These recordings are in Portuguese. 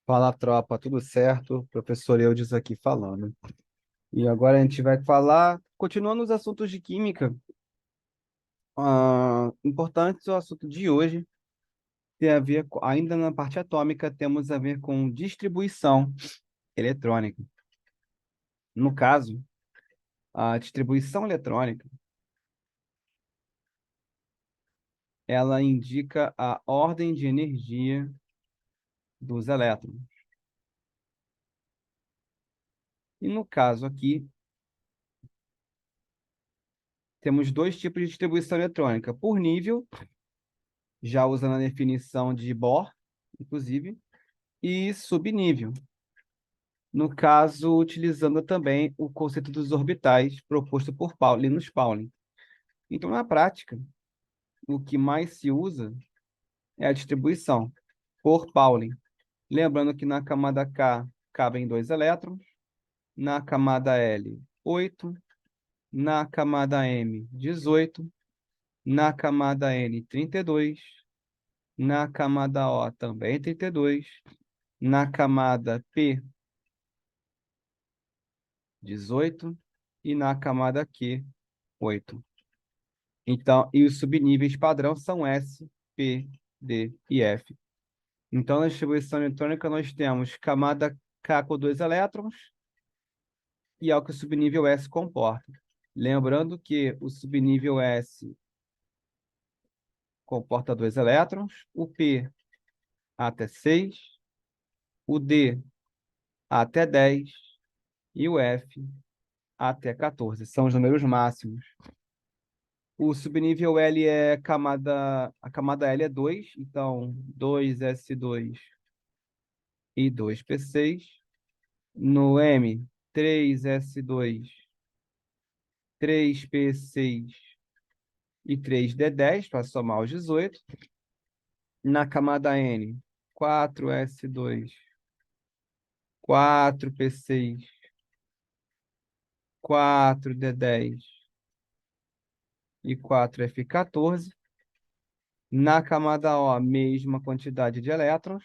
Fala, tropa, tudo certo? Professor Eudes aqui falando. E agora a gente vai falar, continuando os assuntos de química, importantes, o assunto de hoje tem a ver, ainda na parte atômica, temos a ver com distribuição eletrônica. No caso, a distribuição eletrônica, ela indica a ordem de energia dos elétrons. E no caso aqui, temos dois tipos de distribuição eletrônica, por nível, já usando a definição de Bohr, inclusive, e subnível. No caso, utilizando também o conceito dos orbitais proposto por Linus Pauling. Então, na prática, o que mais se usa é a distribuição por Pauling. Lembrando que na camada K cabem 2 elétrons, na camada L, 8, na camada M, 18, na camada N, 32, na camada O também 32, na camada P, 18 e na camada Q, 8. Então, e os subníveis padrão são S, P, D e F. Então, na distribuição eletrônica, nós temos camada K com 2 elétrons e é o que o subnível S comporta. Lembrando que o subnível S comporta 2 elétrons, o P até 6, o D até 10 e o F até 14. São os números máximos. O subnível L é a camada L é 2, então 2s2 e 2p6. No M, 3s2, 3p6 e 3d10 para somar os 18. Na camada N, 4s2, 4p6, 4d10 e 4f14. Na camada O, mesma quantidade de elétrons.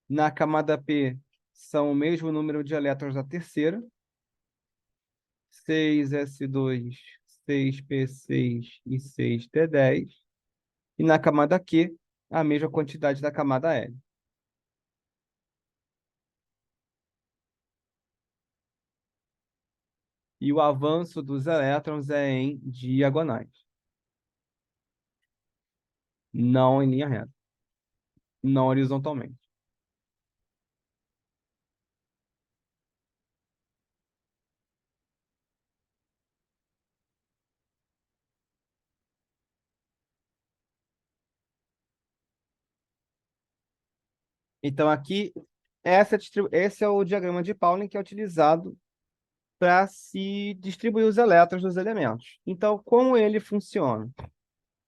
Na camada P, são o mesmo número de elétrons da terceira. 6s2, 6p6 e 6d10. E na camada Q, a mesma quantidade da camada L. E o avanço dos elétrons é em diagonais, não em linha reta, não horizontalmente. Então, aqui, esse é o diagrama de Pauling que é utilizado para se distribuir os elétrons dos elementos. Então, como ele funciona?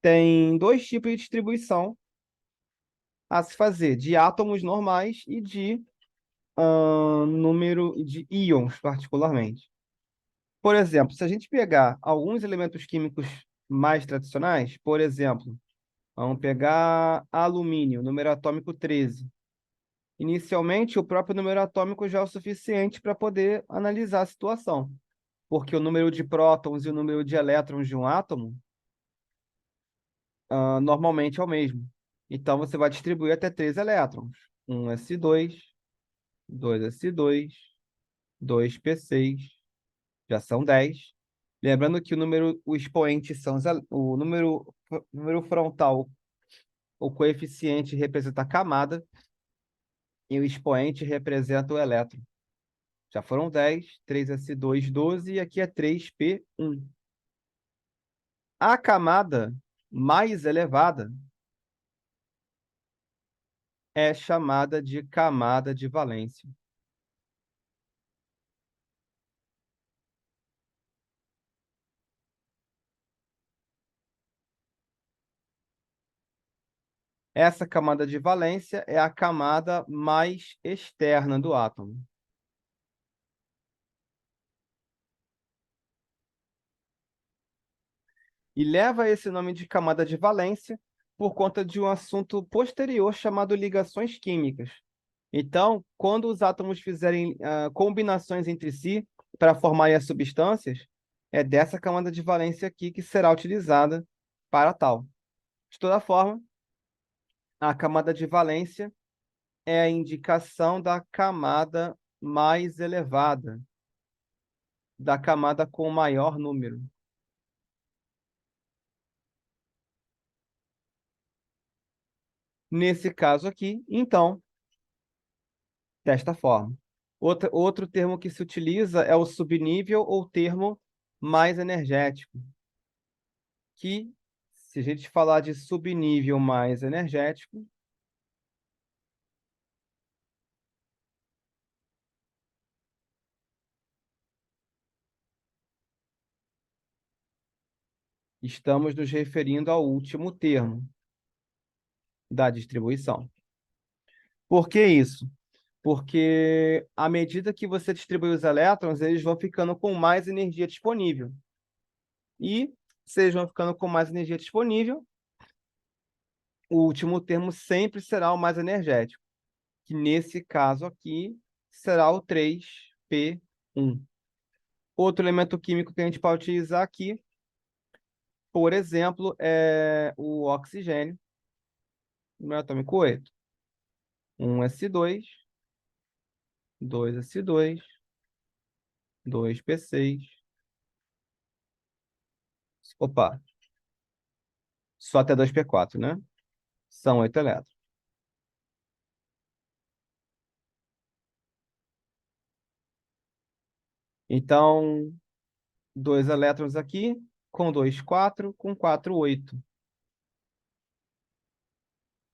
Tem dois tipos de distribuição a se fazer, de átomos normais e de número de íons, particularmente. Por exemplo, se a gente pegar alguns elementos químicos mais tradicionais, por exemplo, vamos pegar alumínio, número atômico 13. Inicialmente, o próprio número atômico já é o suficiente para poder analisar a situação, porque o número de prótons e o número de elétrons de um átomo normalmente é o mesmo. Então, você vai distribuir até 3 elétrons. 1s2, 2s2, 2p6, já são 10. Lembrando que o expoente são o número frontal, o coeficiente representa a camada e o expoente representa o elétron. Já foram 10, 3s2, 12 e aqui é 3p1. A camada mais elevada é chamada de camada de valência. Essa camada de valência é a camada mais externa do átomo. E leva esse nome de camada de valência por conta de um assunto posterior chamado ligações químicas. Então, quando os átomos fizerem combinações entre si para formarem as substâncias, é dessa camada de valência aqui que será utilizada para tal. De toda forma, a camada de valência é a indicação da camada mais elevada, da camada com maior número. Nesse caso aqui, então, desta forma. Outro termo que se utiliza é o subnível ou termo mais energético, que, se a gente falar de subnível mais energético, estamos nos referindo ao último termo da distribuição. Por que isso? Porque à medida que você distribui os elétrons, eles vão ficando com mais energia disponível. E, se eles vão ficando com mais energia disponível, o último termo sempre será o mais energético, que nesse caso aqui será o 3p1. Outro elemento químico que a gente pode utilizar aqui, por exemplo, é o oxigênio, número atômico 8. 1s2, 2s2, 2p6. Opa, só até 2p4, né? São 8 elétrons. Então, 2 elétrons aqui, com 2, 4, com 4, 8.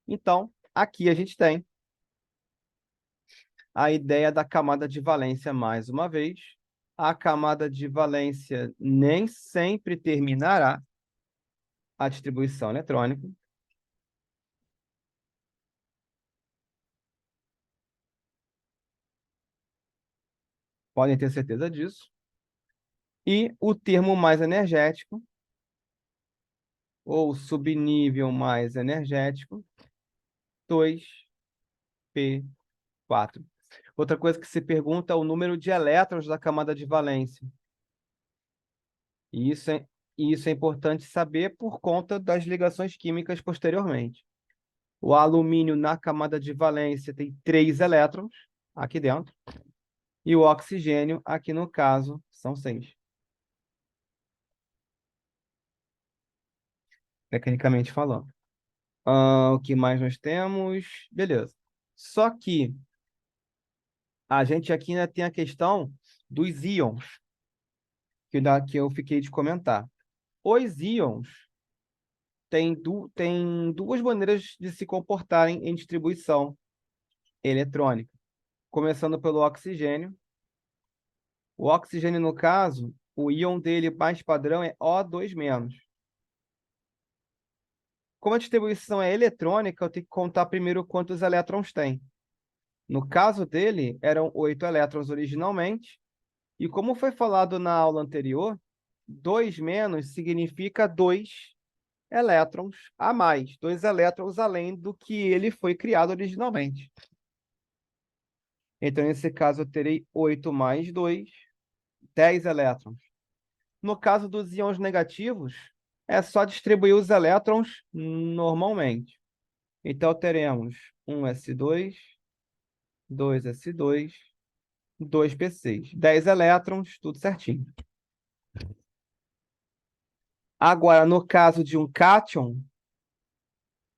Então, aqui a gente tem a ideia da camada de valência mais uma vez. A camada de valência nem sempre terminará a distribuição eletrônica. Podem ter certeza disso. E o termo mais energético, ou subnível mais energético, 2p4. Outra coisa que se pergunta é o número de elétrons da camada de valência. E isso é importante saber por conta das ligações químicas posteriormente. O alumínio na camada de valência tem 3 elétrons aqui dentro. E o oxigênio, aqui no caso, são 6. Tecnicamente falando. O que mais nós temos? Beleza. Só que a gente aqui ainda tem a questão dos íons, que eu fiquei de comentar. Os íons têm duas maneiras de se comportarem em distribuição eletrônica. Começando pelo oxigênio. O oxigênio, no caso, o íon dele mais padrão é O2-. Como a distribuição é eletrônica, eu tenho que contar primeiro quantos elétrons tem. No caso dele, eram 8 elétrons originalmente, e como foi falado na aula anterior, 2- significa 2 elétrons a mais, 2 elétrons além do que ele foi criado originalmente. Então, nesse caso, eu terei 8 mais 2, 10 elétrons. No caso dos íons negativos, é só distribuir os elétrons normalmente. Então, teremos 1s2, 2s2, 2p6. 10 elétrons, tudo certinho. Agora, no caso de um cátion,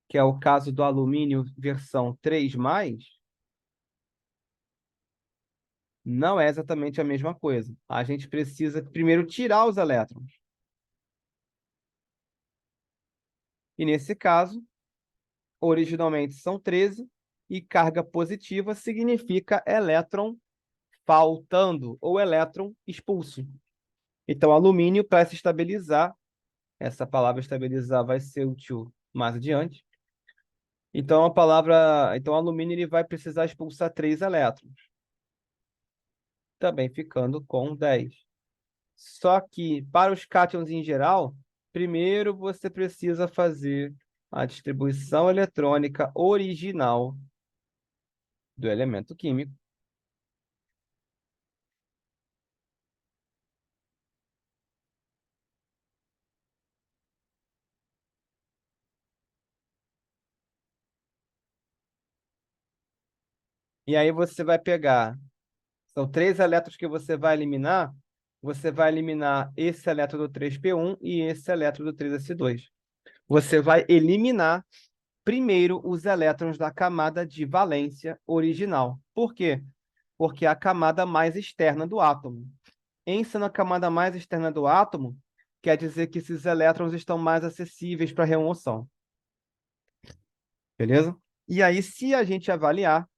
que é o caso do alumínio versão 3+, não é exatamente a mesma coisa. A gente precisa primeiro tirar os elétrons. E nesse caso, originalmente são 13, e carga positiva significa elétron faltando ou elétron expulso. Então, alumínio, para se estabilizar, essa palavra estabilizar vai ser útil mais adiante. Então, então, o alumínio ele vai precisar expulsar 3 elétrons, também ficando com 10. Só que, para os cátions em geral, Primeiro, você precisa fazer a distribuição eletrônica original do elemento químico. E aí você vai pegar, são 3 elétrons que você vai eliminar esse elétron do 3p1 e esse elétron do 3s2. Você vai eliminar primeiro os elétrons da camada de valência original. Por quê? Porque é a camada mais externa do átomo. Em sendo a camada mais externa do átomo, quer dizer que esses elétrons estão mais acessíveis para remoção. Beleza? E aí, se a gente avaliar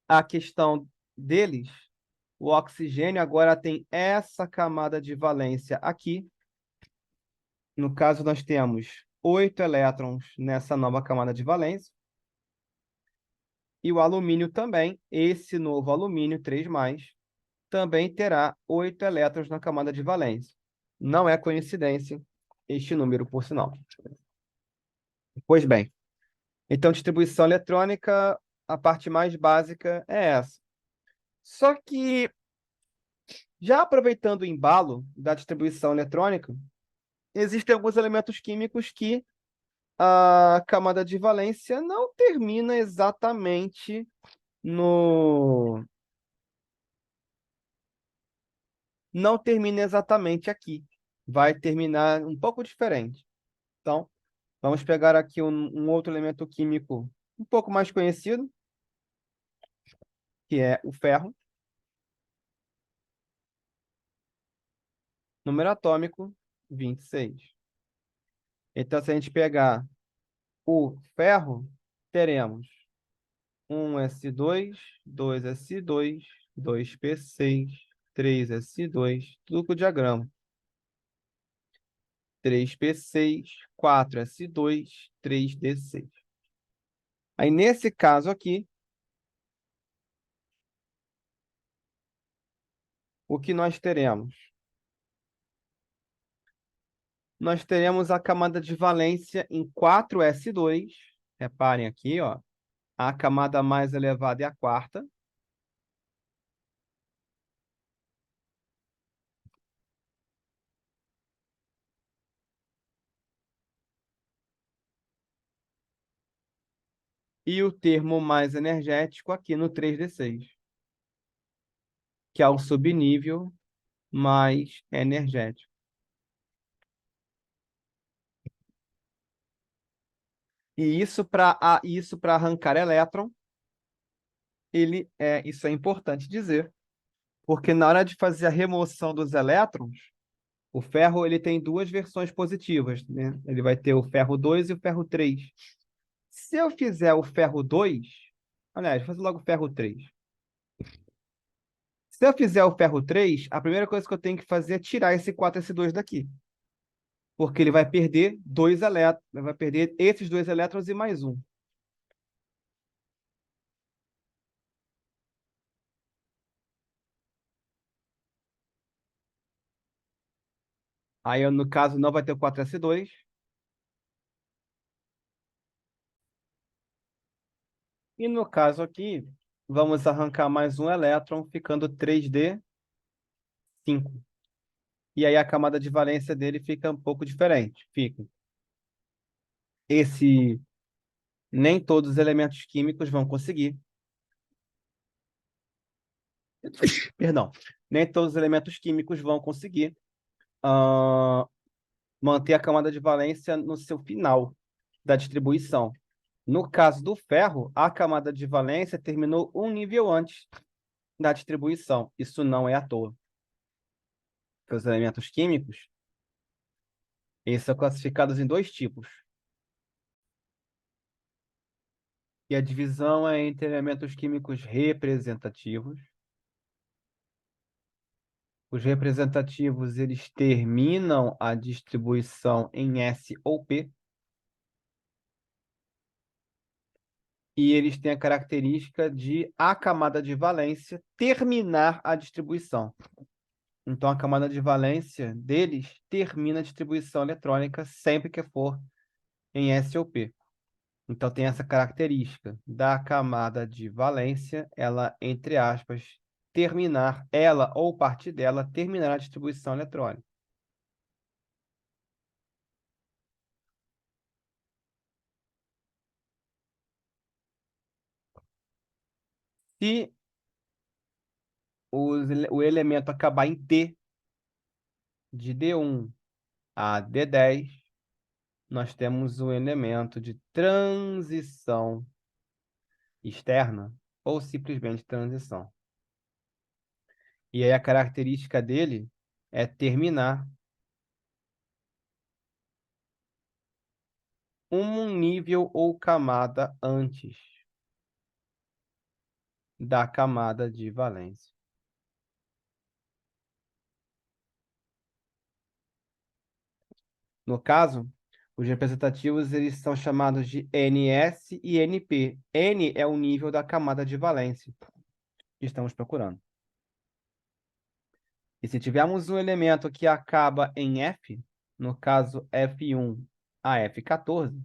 a questão deles, o oxigênio agora tem essa camada de valência aqui. No caso, nós temos 8 elétrons nessa nova camada de valência. E o alumínio também, esse novo alumínio 3+, também terá 8 elétrons na camada de valência. Não é coincidência este número, por sinal. Pois bem, então distribuição eletrônica, a parte mais básica é essa. Só que, já aproveitando o embalo da distribuição eletrônica, existem alguns elementos químicos que a camada de valência não termina exatamente no... Não termina exatamente aqui. Vai terminar um pouco diferente. Então, vamos pegar aqui um outro elemento químico um pouco mais conhecido, que é o ferro. Número atômico, 26. Então, se a gente pegar o ferro, teremos 1s2, 2s2, 2p6, 3s2, tudo com o diagrama. 3p6, 4s2, 3d6. Aí, nesse caso aqui, o que nós teremos? Nós teremos a camada de valência em 4s2. Reparem aqui, ó. A camada mais elevada é a quarta. E o termo mais energético aqui no 3d6, que é o subnível mais energético. E isso para arrancar elétron, isso é importante dizer, porque na hora de fazer a remoção dos elétrons, o ferro ele tem duas versões positivas, né? Ele vai ter o ferro 2 e o ferro 3. Se eu fizer o ferro 2, aliás, vou fazer logo o ferro 3. Se eu fizer o ferro 3, a primeira coisa que eu tenho que fazer é tirar esse 4s2 daqui. Porque ele vai perder 2 elétrons, vai perder esses 2 elétrons e mais um. Aí, no caso, não vai ter o 4s2. E no caso aqui, vamos arrancar mais um elétron, ficando 3d5. E aí a camada de valência dele fica um pouco diferente. Nem todos os elementos químicos vão conseguir. Perdão. Nem todos os elementos químicos vão conseguir manter a camada de valência no seu final da distribuição. No caso do ferro, a camada de valência terminou um nível antes da distribuição. Isso não é à toa. Porque os elementos químicos, eles são classificados em 2 tipos. E a divisão é entre elementos químicos representativos. Os representativos, eles terminam a distribuição em S ou P. E eles têm a característica de a camada de valência terminar a distribuição. Então, a camada de valência deles termina a distribuição eletrônica sempre que for em S ou P. Então, tem essa característica da camada de valência, ela, entre aspas, terminar, ela ou parte dela, terminar a distribuição eletrônica. Se o elemento acabar em T, de D1 a D10, nós temos um elemento de transição externa ou simplesmente transição. E aí a característica dele é terminar um nível ou camada antes da camada de valência. No caso, os representativos eles são chamados de NS e NP. N é o nível da camada de valência que estamos procurando. E se tivermos um elemento que acaba em F, no caso F1 a F14,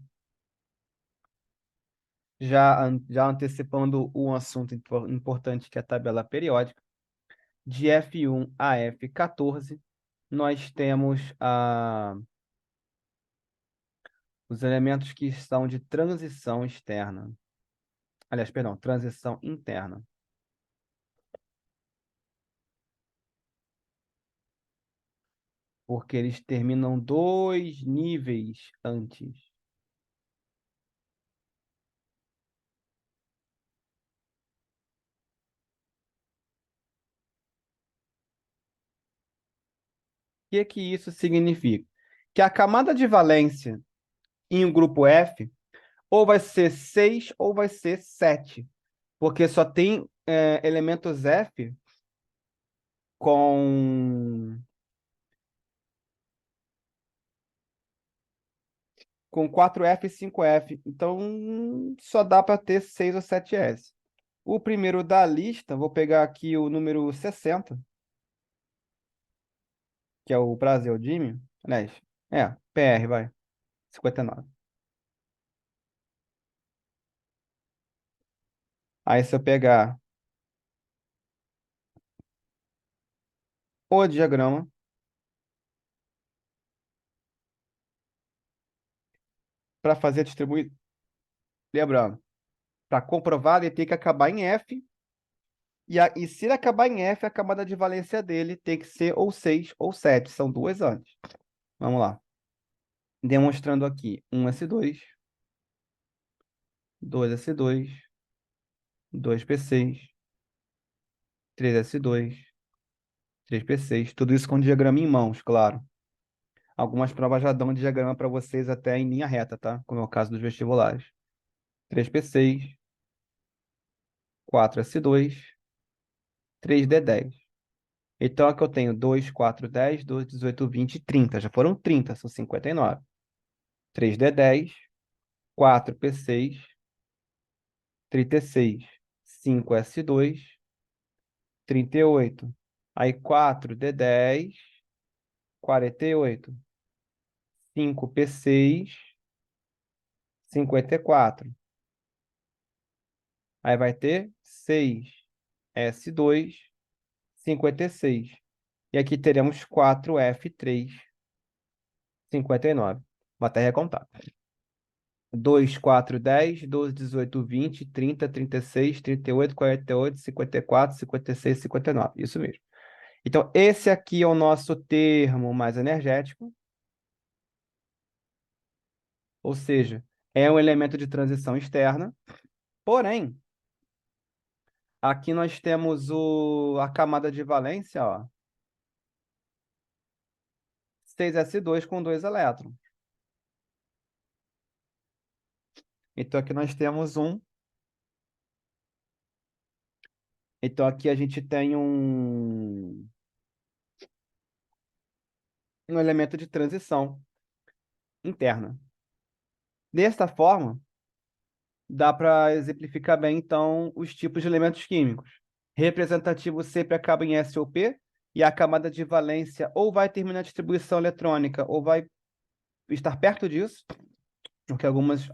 já antecipando um assunto importante que é a tabela periódica, de F1 a F14, nós temos os elementos que estão de transição externa. Aliás, perdão, transição interna. Porque eles terminam 2 níveis antes. O que isso significa? Que a camada de valência em um grupo F ou vai ser 6 ou vai ser 7. Porque só tem elementos F com, com 4F e 5F. Então, só dá para ter 6 ou 7S. O primeiro da lista, vou pegar aqui o número 60, que é o praseodímio. Aliás, PR, vai. 59. Aí, se eu pegar o diagrama, para fazer distribuir, lembrando, para comprovar, ele tem que acabar em F. E se ele acabar em F, a camada de valência dele tem que ser ou 6 ou 7. São duas antes. Vamos lá. Demonstrando aqui 1s2, 2s2, 2p6, 3s2, 3p6. Tudo isso com diagrama em mãos, claro. Algumas provas já dão diagrama para vocês até em linha reta, tá? Como é o caso dos vestibulares. 3p6, 4s2, 3d10. Então, aqui eu tenho 2, 4, 10, 2, 18, 20, 30. Já foram 30, são 59. 3d10, 4p6, 36, 5s2, 38. Aí 4d10, 48. 5p6, 54. Aí vai ter 6s2, 56. E aqui teremos 4f3, 59. Vou até recontar. 2, 4, 10, 12, 18, 20, 30, 36, 38, 48, 54, 56, 59. Isso mesmo. Então, esse aqui é o nosso termo mais energético, ou seja, é um elemento de transição externa. Porém, aqui nós temos a camada de valência, ó, 6s2 com 2 elétrons. Então, aqui nós temos um. Então, aqui a gente tem um elemento de transição interna. Desta forma, dá para exemplificar bem, então, os tipos de elementos químicos. Representativo sempre acaba em S ou P, e a camada de valência ou vai terminar a distribuição eletrônica ou vai estar perto disso, porque alguns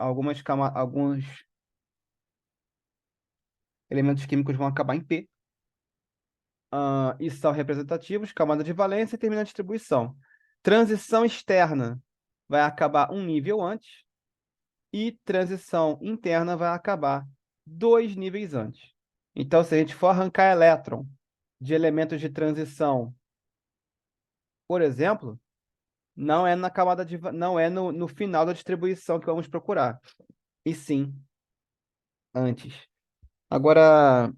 elementos químicos vão acabar em P. E são representativos, camada de valência e termina a distribuição. Transição externa vai acabar um nível antes e transição interna vai acabar 2 níveis antes. Então, se a gente for arrancar elétron de elementos de transição, por exemplo, não é na camada não é no final da distribuição que vamos procurar, e sim antes. Agora,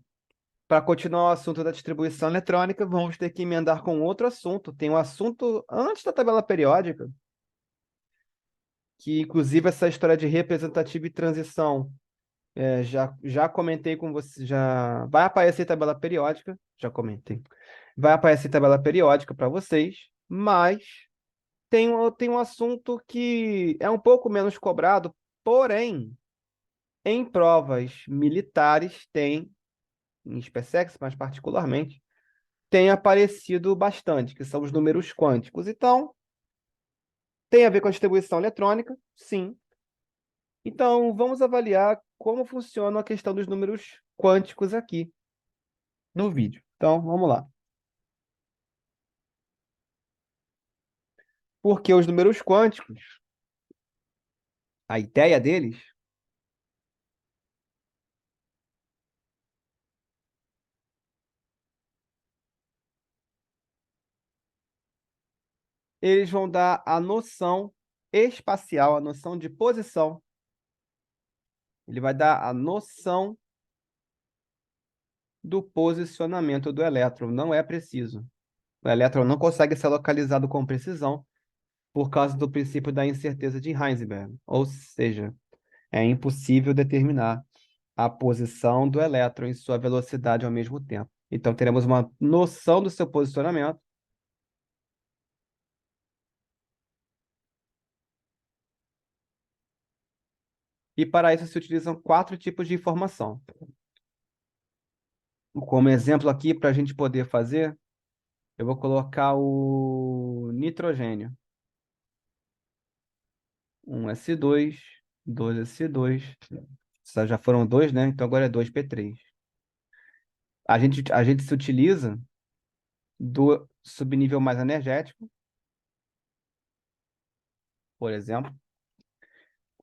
para continuar o assunto da distribuição eletrônica, vamos ter que emendar com outro assunto. Tem um assunto antes da tabela periódica, que inclusive essa história de representativa e transição, já comentei com você, já vai aparecer tabela periódica, já comentei. Vai aparecer tabela periódica para vocês, mas tem um assunto que é um pouco menos cobrado, porém, em provas militares tem, em SpaceX mais particularmente, tem aparecido bastante, que são os números quânticos. Então, tem a ver com a distribuição eletrônica? Sim. Então, vamos avaliar como funciona a questão dos números quânticos aqui no vídeo. Então, vamos lá. Porque os números quânticos, a ideia deles, eles vão dar a noção espacial, a noção de posição. Ele vai dar a noção do posicionamento do elétron. Não é preciso. O elétron não consegue ser localizado com precisão por causa do princípio da incerteza de Heisenberg. Ou seja, é impossível determinar a posição do elétron e sua velocidade ao mesmo tempo. Então, teremos uma noção do seu posicionamento. E para isso se utilizam 4 tipos de informação. Como exemplo aqui, para a gente poder fazer, eu vou colocar o nitrogênio. 1s2, 2s2. Já foram 2, né? Então agora é 2p3. A gente se utiliza do subnível mais energético, por exemplo,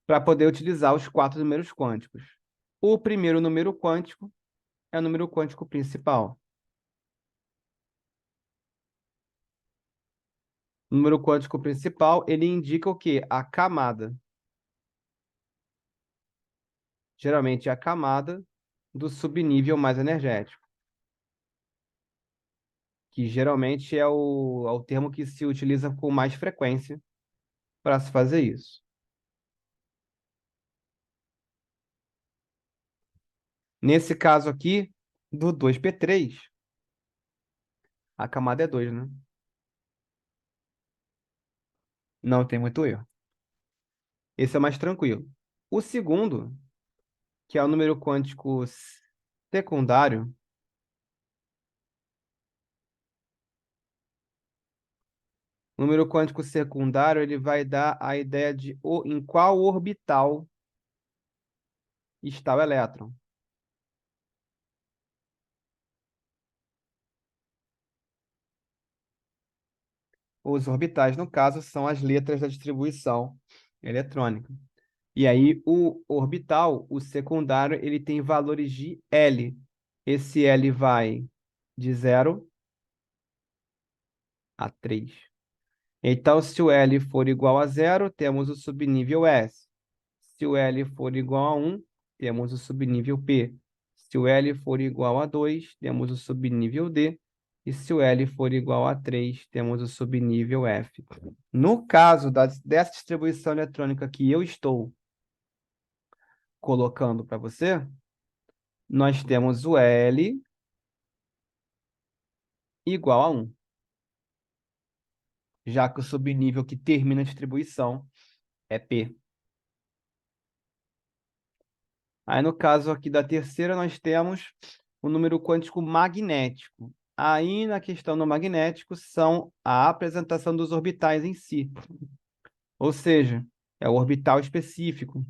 para poder utilizar os 4 números quânticos. O primeiro número quântico é o número quântico principal. O número quântico principal, ele indica o quê? A camada. Geralmente é a camada do subnível mais energético, que geralmente é o termo que se utiliza com mais frequência para se fazer isso. Nesse caso aqui, do 2p3, a camada é 2, né? Não tem muito erro. Esse é mais tranquilo. O segundo, que é o número quântico secundário, o número quântico secundário ele vai dar a ideia de em qual orbital está o elétron. Os orbitais, no caso, são as letras da distribuição eletrônica. E aí, o orbital, o secundário, ele tem valores de L. Esse L vai de 0 a 3. Então, se o L for igual a 0, temos o subnível S. Se o L for igual a 1, temos o subnível P. Se o L for igual a 2, temos o subnível D. E se o L for igual a 3, temos o subnível F. No caso dessa distribuição eletrônica que eu estou colocando para você, nós temos o L igual a 1, já que o subnível que termina a distribuição é P. Aí, no caso aqui da terceira, nós temos o número quântico magnético. Aí, na questão do magnético, são a apresentação dos orbitais em si. Ou seja, é o orbital específico.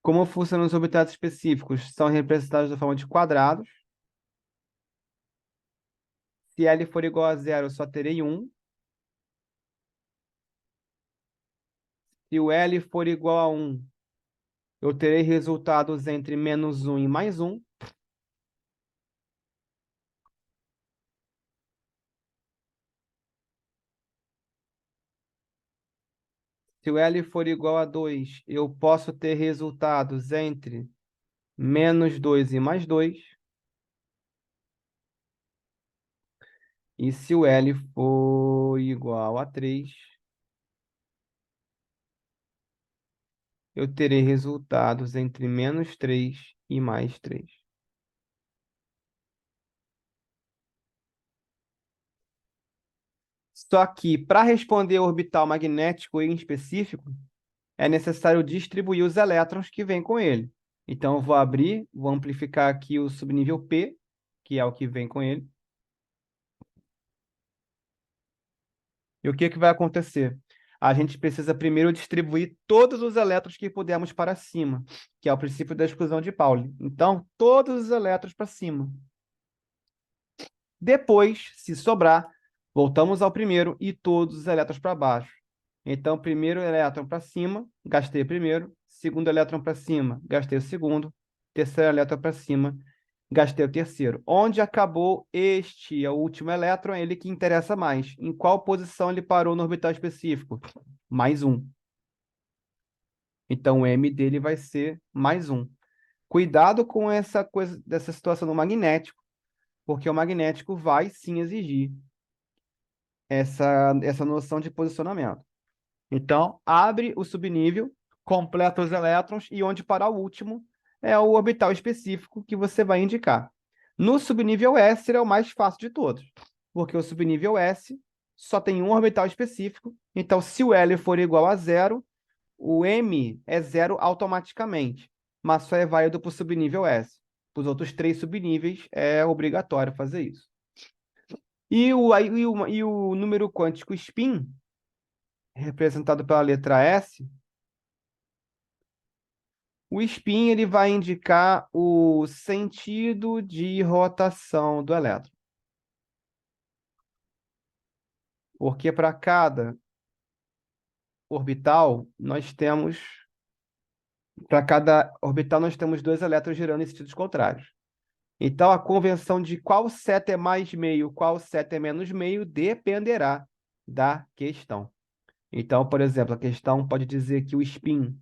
Como funcionam os orbitais específicos? São representados da forma de quadrados. Se L for igual a zero, eu só terei um. Se o L for igual a 1, eu terei resultados entre menos 1 e mais 1. Se o L for igual a 2, eu posso ter resultados entre menos 2 e mais 2. E se o L for igual a 3, eu terei resultados entre menos 3 e mais 3. Só que, para responder ao orbital magnético em específico, é necessário distribuir os elétrons que vêm com ele. Então, eu vou abrir, vou amplificar aqui o subnível P, que é o que vem com ele. E o que que vai acontecer? A gente precisa primeiro distribuir todos os elétrons que pudermos para cima, que é o princípio da exclusão de Pauli. Então, todos os elétrons para cima. Depois, se sobrar, voltamos ao primeiro e todos os elétrons para baixo. Então, primeiro elétron para cima, gastei o primeiro. Segundo elétron para cima, gastei o segundo. Terceiro elétron para cima, gastei o terceiro. Onde acabou este, é o último elétron, é ele que interessa mais. Em qual posição ele parou no orbital específico? Mais um. Então, o M dele vai ser mais um. Cuidado com essa coisa, dessa situação do magnético, porque o magnético vai sim exigir essa noção de posicionamento. Então, abre o subnível, completa os elétrons e onde parar o último é o orbital específico que você vai indicar. No subnível S é o mais fácil de todos, porque o subnível S só tem um orbital específico, então se o L for igual a zero, o M é zero automaticamente, mas só é válido para o subnível S. Para os outros três subníveis é obrigatório fazer isso. E o número quântico spin, representado pela letra S, o spin ele vai indicar o sentido de rotação do elétron. Porque para cada orbital, nós temos dois elétrons girando em sentidos contrários. Então, a convenção de qual seta é mais meio, qual seta é menos meio, dependerá da questão. Então, por exemplo, a questão pode dizer que o spin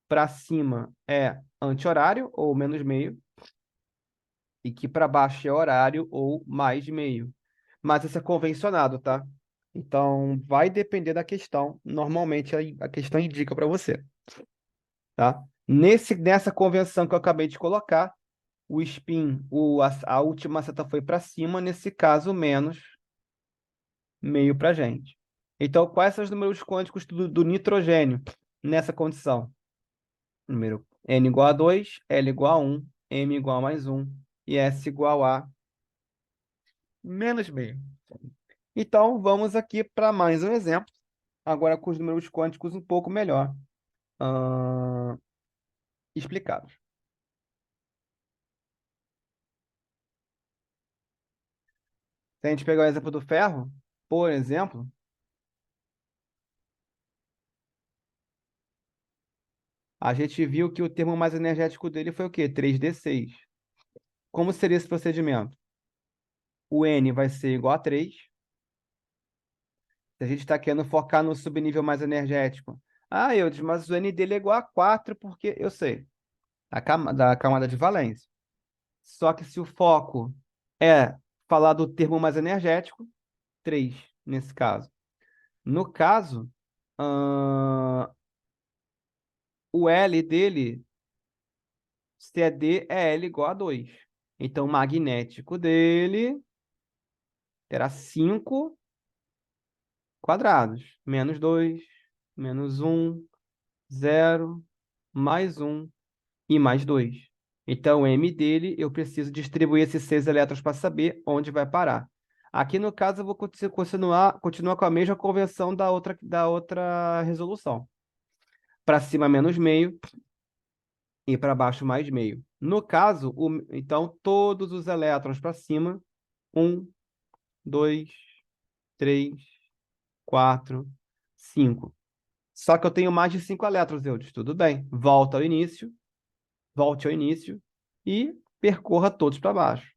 para cima é anti-horário ou menos meio, e que para baixo é horário ou mais meio. Mas isso é convencionado, tá? Então, vai depender da questão. Normalmente, a questão indica para você, tá? Nessa convenção que eu acabei de colocar, o spin, a última seta foi para cima, nesse caso, menos meio para a gente. Então, quais são os números quânticos do nitrogênio nessa condição? Número N igual a 2, L igual a 1, M igual a mais 1 e S igual a menos meio. Então, vamos aqui para mais um exemplo, agora com os números quânticos um pouco melhor explicados. Se a gente pegar o exemplo do ferro, por exemplo, a gente viu que o termo mais energético dele foi o quê? 3d6. Como seria esse procedimento? O N vai ser igual a 3. Se a gente está querendo focar no subnível mais energético. Ah, Eudes, mas o N dele é igual a 4, porque eu sei, da camada de valência. Só que se o foco é falar do termo mais energético, 3 nesse caso. No caso, o L dele, se é D, é L igual a 2. Então, o magnético dele terá 5 quadrados. Menos 2, menos 1, 0, mais 1 e mais 2. Então, o M dele, eu preciso distribuir esses 6 elétrons para saber onde vai parar. Aqui, no caso, eu vou continuar com a mesma convenção da outra resolução. Para cima, menos meio, e para baixo, mais meio. No caso, então, todos os elétrons para cima, 1, 2, 3, 4, 5. Só que eu tenho mais de 5 elétrons, Eudes. Tudo bem. Volte ao início e percorra todos para baixo.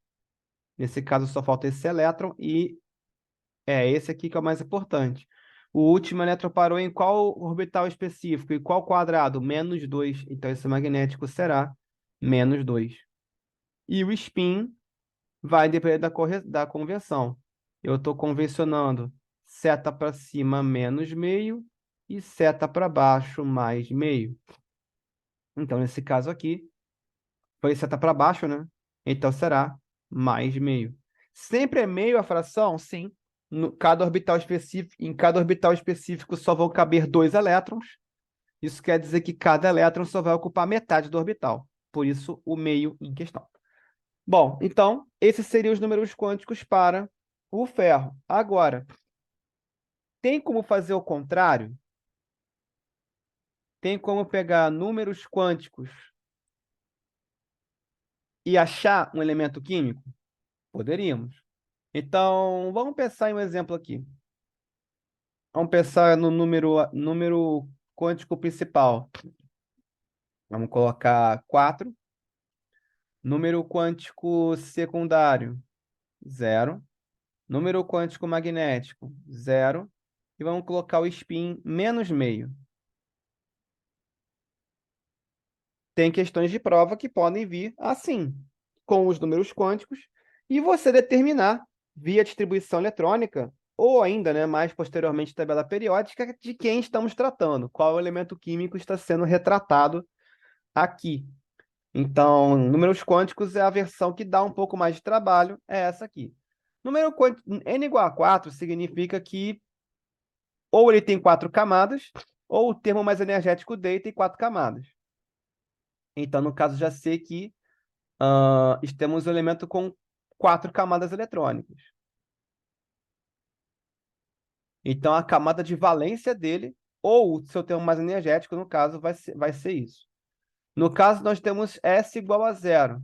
Nesse caso, só falta esse elétron e é esse aqui que é o mais importante. O último elétron parou em qual orbital específico? E qual quadrado? Menos 2. Então, esse magnético será menos 2. E o spin vai depender da convenção. Eu estou convencionando seta para cima menos meio e seta para baixo mais meio. Então, nesse caso aqui, foi seta para baixo, né? Então será mais meio. Sempre é meio a fração? Sim. Em cada orbital específico só vão caber 2 elétrons. Isso quer dizer que cada elétron só vai ocupar metade do orbital. Por isso, o meio em questão. Bom, então, esses seriam os números quânticos para o ferro. Agora, tem como fazer o contrário? Tem como pegar números quânticos e achar um elemento químico? Poderíamos. Então, vamos pensar em um exemplo aqui. Vamos pensar no número quântico principal. Vamos colocar 4. Número quântico secundário, 0. Número quântico magnético, 0. E vamos colocar o spin menos meio. Tem questões de prova que podem vir assim, com os números quânticos, e você determinar, via distribuição eletrônica, ou ainda, né, mais posteriormente, tabela periódica, de quem estamos tratando, qual elemento químico está sendo retratado aqui. Então, números quânticos é a versão que dá um pouco mais de trabalho, é essa aqui. Número quântico n igual a 4 significa que ou ele tem 4 camadas, ou o termo mais energético dele tem 4 camadas. Então, no caso, já sei que temos um elemento com 4 camadas eletrônicas. Então, a camada de valência dele, ou o seu termo mais energético, no caso, vai ser isso. No caso, nós temos S igual a 0.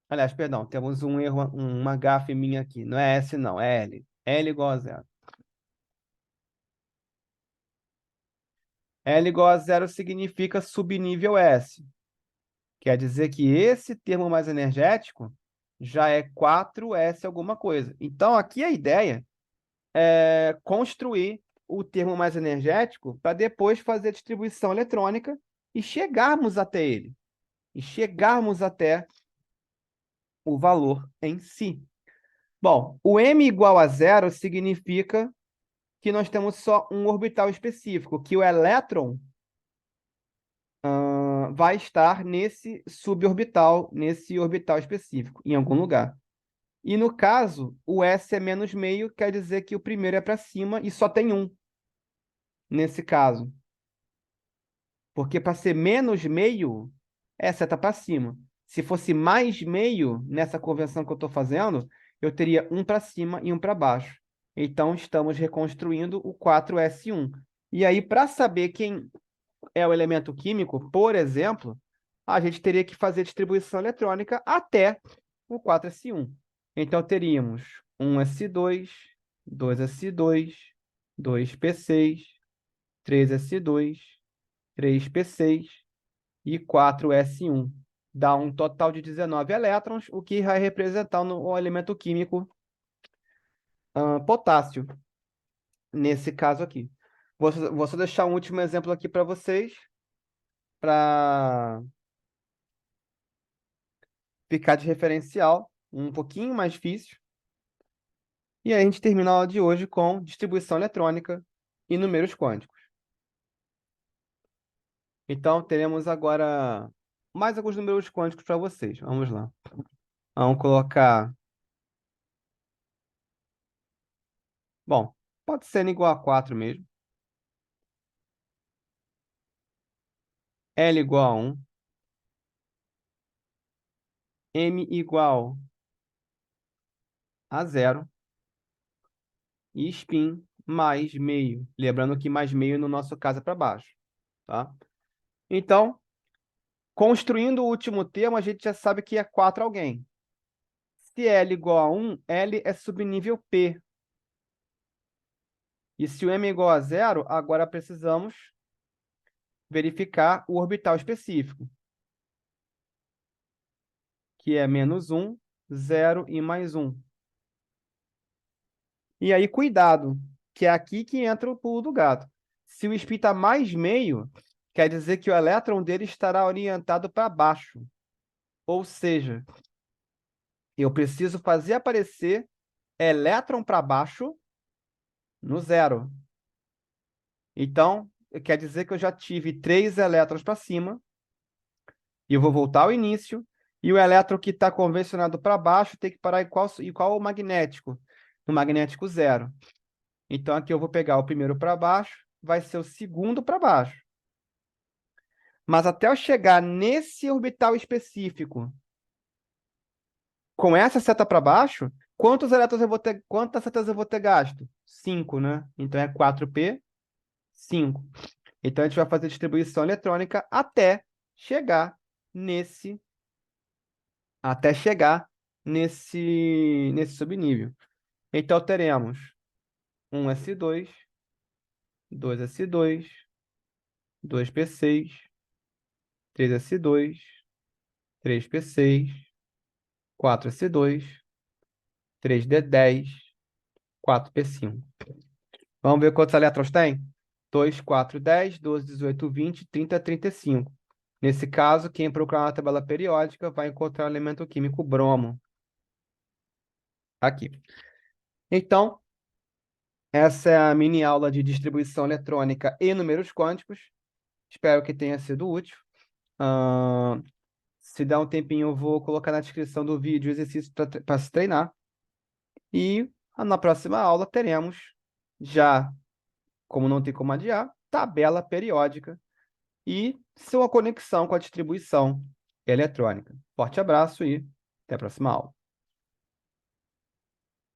Aliás, perdão, temos um erro, uma gafe minha aqui. Não é S, não, é L. L igual a 0. L igual a 0 significa subnível S. Quer dizer que esse termo mais energético já é 4S alguma coisa. Então, aqui a ideia é construir o termo mais energético para depois fazer a distribuição eletrônica e chegarmos até ele. E chegarmos até o valor em si. Bom, o M igual a 0 significa que nós temos só um orbital específico, que o elétron vai estar nesse suborbital, nesse orbital específico, em algum lugar. E no caso, o S é menos meio, quer dizer que o primeiro é para cima e só tem um, nesse caso. Porque para ser menos meio, é seta para cima. Se fosse mais meio, nessa convenção que eu estou fazendo, eu teria um para cima e um para baixo. Então, estamos reconstruindo o 4S1. E aí, para saber quem é o elemento químico, por exemplo, a gente teria que fazer distribuição eletrônica até o 4S1. Então, teríamos 1S2, 2S2, 2P6, 3S2, 3P6 e 4S1. Dá um total de 19 elétrons, o que vai representar o elemento químico potássio, nesse caso aqui. Vou só deixar um último exemplo aqui para vocês, para ficar de referencial, um pouquinho mais difícil. E aí a gente termina a aula de hoje com distribuição eletrônica e números quânticos. Então, teremos agora mais alguns números quânticos para vocês. Vamos lá. Vamos colocar... Bom, pode ser N igual a 4 mesmo. L igual a 1, M igual a 0 e spin mais meio. Lembrando que mais meio no nosso caso é para baixo, tá? Então, construindo o último termo, a gente já sabe que é 4 alguém. Se L igual a 1, L é subnível P. E se o M é igual a 0, agora precisamos verificar o orbital específico, que é -1, 0 e mais 1. E aí, cuidado, que é aqui que entra o pulo do gato. Se o spin está mais meio, quer dizer que o elétron dele estará orientado para baixo. Ou seja, eu preciso fazer aparecer elétron para baixo no 0. Então, quer dizer que eu já tive 3 elétrons para cima, e eu vou voltar ao início, e o elétron que está convencionado para baixo tem que parar em qual o magnético? No magnético 0. Então, aqui eu vou pegar o primeiro para baixo, vai ser o segundo para baixo. Mas até eu chegar nesse orbital específico, com essa seta para baixo, quantos elétrons eu vou ter, quantas setas eu vou ter gasto? 5, né? Então é 4p, 5. Então a gente vai fazer distribuição eletrônica nesse nesse subnível. Então teremos 1s2, 2s2, 2p6, 3s2, 3p6, 4s2, 3d10, 4p5. Vamos ver quantos elétrons tem? 2, 4, 10, 12, 18, 20, 30, 35. Nesse caso, quem procurar na tabela periódica vai encontrar o elemento químico bromo. Aqui. Então, essa é a mini aula de distribuição eletrônica e números quânticos. Espero que tenha sido útil. Se der um tempinho, eu vou colocar na descrição do vídeo exercício para se treinar. E na próxima aula teremos já, como não tem como adiar, tabela periódica e sua conexão com a distribuição eletrônica. Forte abraço e até a próxima aula.